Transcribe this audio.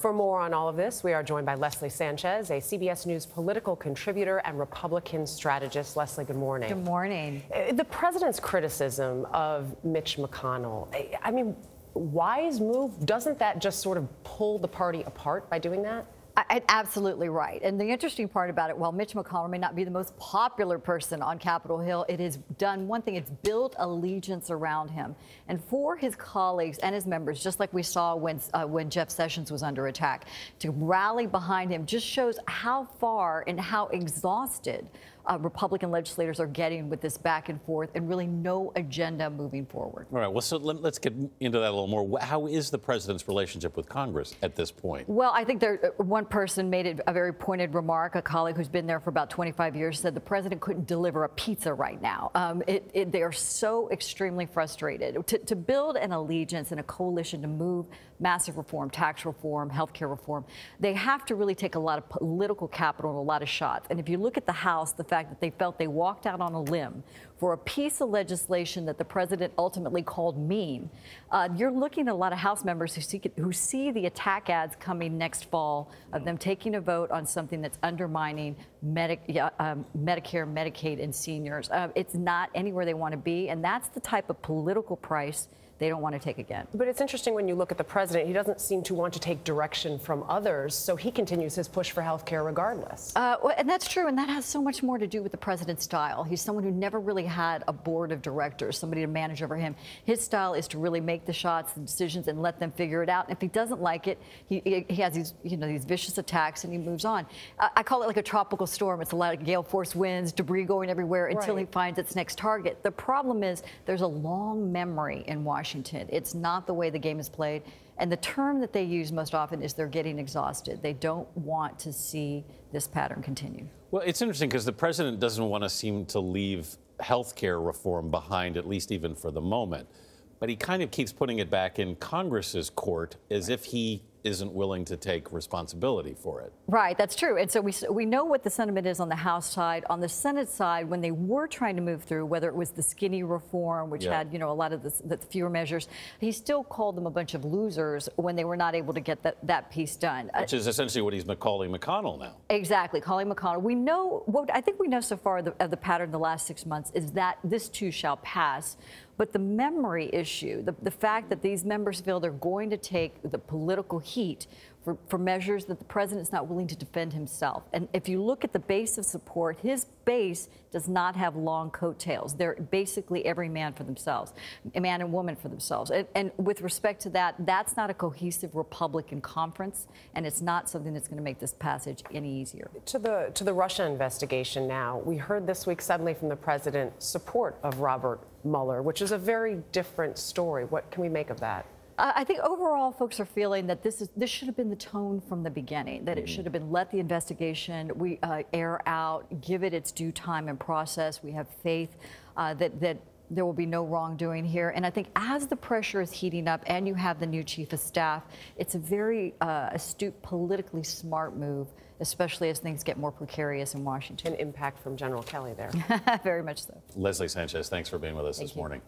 For more on all of this, we are joined by Leslie Sanchez, a CBS News political contributor and Republican strategist. Leslie, good morning. Good morning. The president's criticism of Mitch McConnell, I mean, wise move? Doesn't that just sort of pull the party apart by doing that? Absolutely right. And the interesting part about it, while Mitch McConnell may not be the most popular person on Capitol Hill, it has done one thing. It's built allegiance around him. And for his colleagues and his members, just like we saw when Jeff Sessions was under attack, to rally behind him just shows how far and how exhausted Republican legislators are getting with this back and forth and really no agenda moving forward. All right. Well, so let's get into that a little more. How is the president's relationship with Congress at this point? Well, I think one person made it a very pointed remark. A colleague who's been there for about 25 years said the president couldn't deliver a pizza right now. They are so extremely frustrated. To build an allegiance and a coalition to move massive reform, tax reform, healthcare reform, they have to really take a lot of political capital and a lot of shots. And if you look at the House, the fact that they felt they walked out on a limb for a piece of legislation that the president ultimately called mean, you're looking at a lot of House members who see the attack ads coming next fall of them taking a vote on something that's undermining Medicare, Medicaid, and seniors. It's not anywhere they want to be, and that's the type of political price they don't want to take again. But it's interesting when you look at the president, he doesn't seem to want to take direction from others, so he continues his push for health care regardless. And that's true, and that has so much more to do with the president's style. He's someone who never really had a board of directors, somebody to manage over him. His style is to really make the shots and decisions and let them figure it out. And if he doesn't like it, he has these, these vicious attacks and he moves on. I call it like a tropical storm. It's a lot of gale force winds, debris going everywhere until he finds its next target. The problem is there's a long memory in Washington. It's not the way the game is played. And the term that they use most often is they're getting exhausted. They don't want to see this pattern continue. Well, it's interesting because the president doesn't want to seem to leave health care reform behind, at least even for the moment. But he kind of keeps putting it back in Congress's court as if he isn't willing to take responsibility for it. Right, that's true. And so we know what the sentiment is on the House side. On the Senate side, when they were trying to move through, whether it was the skinny reform, which had, a lot of the fewer measures, he still called them a bunch of losers when they were not able to get that piece done. Which is essentially what he's calling McConnell now. Exactly, calling McConnell. We know, what I think we know so far of the pattern the last 6 months is that this too shall pass. But the memory issue, the fact that these members feel they're going to take the political heat for measures that the president's not willing to defend himself. And if you look at the base of support, his base does not have long coattails. They're basically every man for themselves, a man and woman for themselves. And with respect to that, that's not a cohesive Republican conference, and it's not something that's going to make this passage any easier. To the Russia investigation now, we heard this week suddenly from the president support of Robert Mueller, which is a very different story. What can we make of that? I think overall folks are feeling that this should have been the tone from the beginning, that it should have been let the investigation air out, give it its due time and process. We have faith that there will be no wrongdoing here. And I think as the pressure is heating up and you have the new chief of staff, it's a very astute, politically smart move, especially as things get more precarious in Washington. An impact from General Kelly there. Very much so. Leslie Sanchez, thanks for being with us this morning.